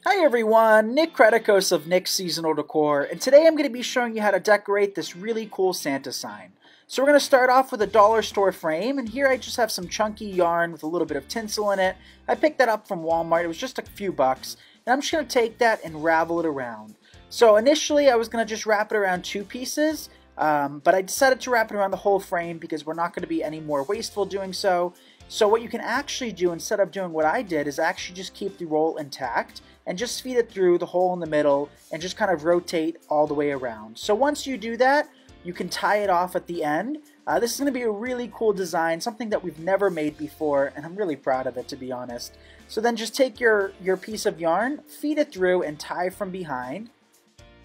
Hi everyone, Nick Kretikos of Nick's Seasonal Decor, and today I'm going to be showing you how to decorate this really cool Santa sign. So we're going to start off with a dollar store frame, and here I just have some chunky yarn with a little bit of tinsel in it. I picked that up from Walmart, it was just a few bucks, and I'm just going to take that and ravel it around. So initially I was going to just wrap it around two pieces, but I decided to wrap it around the whole frame because we're not going to be any more wasteful doing so. So what you can actually do instead of doing what I did is actually just keep the roll intact and just feed it through the hole in the middle and just kind of rotate all the way around. So once you do that, you can tie it off at the end. This is going to be a really cool design, something that we've never made before, and I'm really proud of it, to be honest. So then just take your piece of yarn, feed it through, and tie from behind.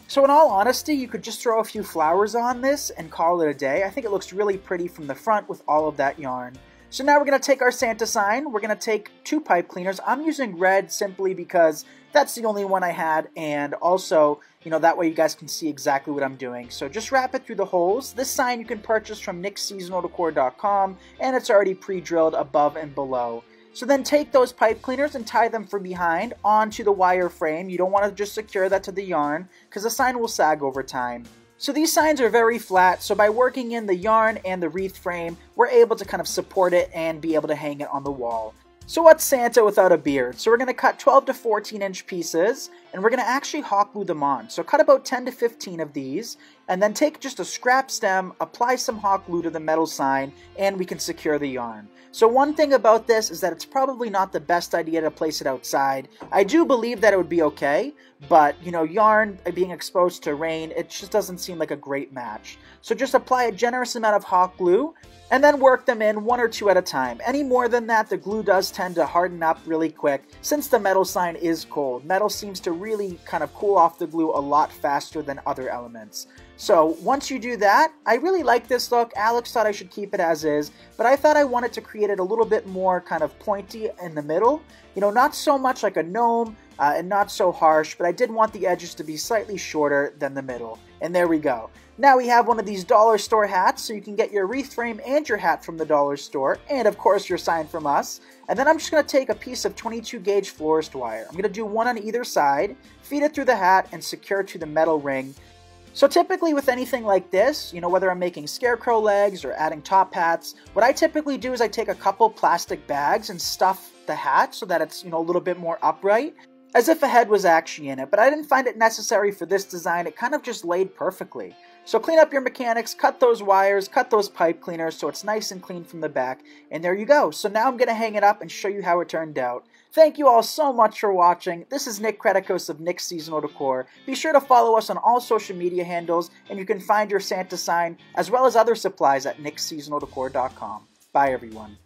So in all honesty, you could just throw a few flowers on this and call it a day. I think it looks really pretty from the front with all of that yarn. So now we're going to take our Santa sign, we're going to take two pipe cleaners. I'm using red simply because that's the only one I had, and also, that way you guys can see exactly what I'm doing. So just wrap it through the holes. This sign you can purchase from nicksseasonaldecor.com, and it's already pre-drilled above and below. So then take those pipe cleaners and tie them from behind onto the wire frame. You don't want to just secure that to the yarn, because the sign will sag over time. So these signs are very flat, so by working in the yarn and the wreath frame, we're able to kind of support it and be able to hang it on the wall. So what's Santa without a beard? So we're going to cut 12 to 14 inch pieces, and we're going to actually hot glue them on. So cut about 10 to 15 of these, and then take just a scrap stem, apply some hot glue to the metal sign, and we can secure the yarn. So one thing about this is that it's probably not the best idea to place it outside. I do believe that it would be okay, but yarn being exposed to rain, it just doesn't seem like a great match. So just apply a generous amount of hot glue, and then work them in one or two at a time. Any more than that, the glue does tend to harden up really quick since the metal sign is cold. Metal seems to really kind of cool off the glue a lot faster than other elements. So once you do that, I really like this look. Alex thought I should keep it as is, but I thought I wanted to create it a little bit more kind of pointy in the middle. Not so much like a gnome and not so harsh, but I did want the edges to be slightly shorter than the middle. And there we go. Now we have one of these dollar store hats, so you can get your wreath frame and your hat from the dollar store, and of course your sign from us. And then I'm just going to take a piece of 22 gauge florist wire. I'm going to do one on either side, feed it through the hat, and secure to the metal ring. So typically with anything like this, whether I'm making scarecrow legs or adding top hats, what I typically do is I take a couple plastic bags and stuff the hat so that it's, a little bit more upright, as if a head was actually in it. But I didn't find it necessary for this design. It kind of just laid perfectly. So clean up your mechanics, cut those wires, cut those pipe cleaners so it's nice and clean from the back, and there you go. So now I'm going to hang it up and show you how it turned out. Thank you all so much for watching. This is Nick Kretikos of Nick's Seasonal Decor. Be sure to follow us on all social media handles, and you can find your Santa sign as well as other supplies at nicksseasonaldecor.com. Bye everyone.